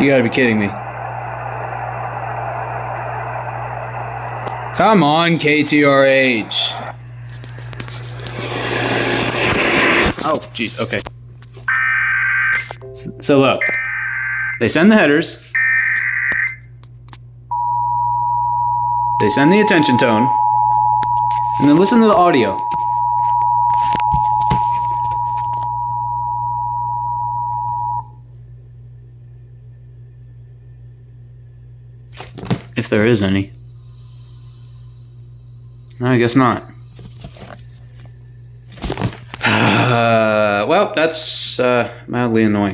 You gotta be kidding me. Come on, KTRH. Oh, geez, okay. So look, they send the headers. They send the attention tone. And then listen to the audio. If there is any. I guess not. Well, that's mildly annoying.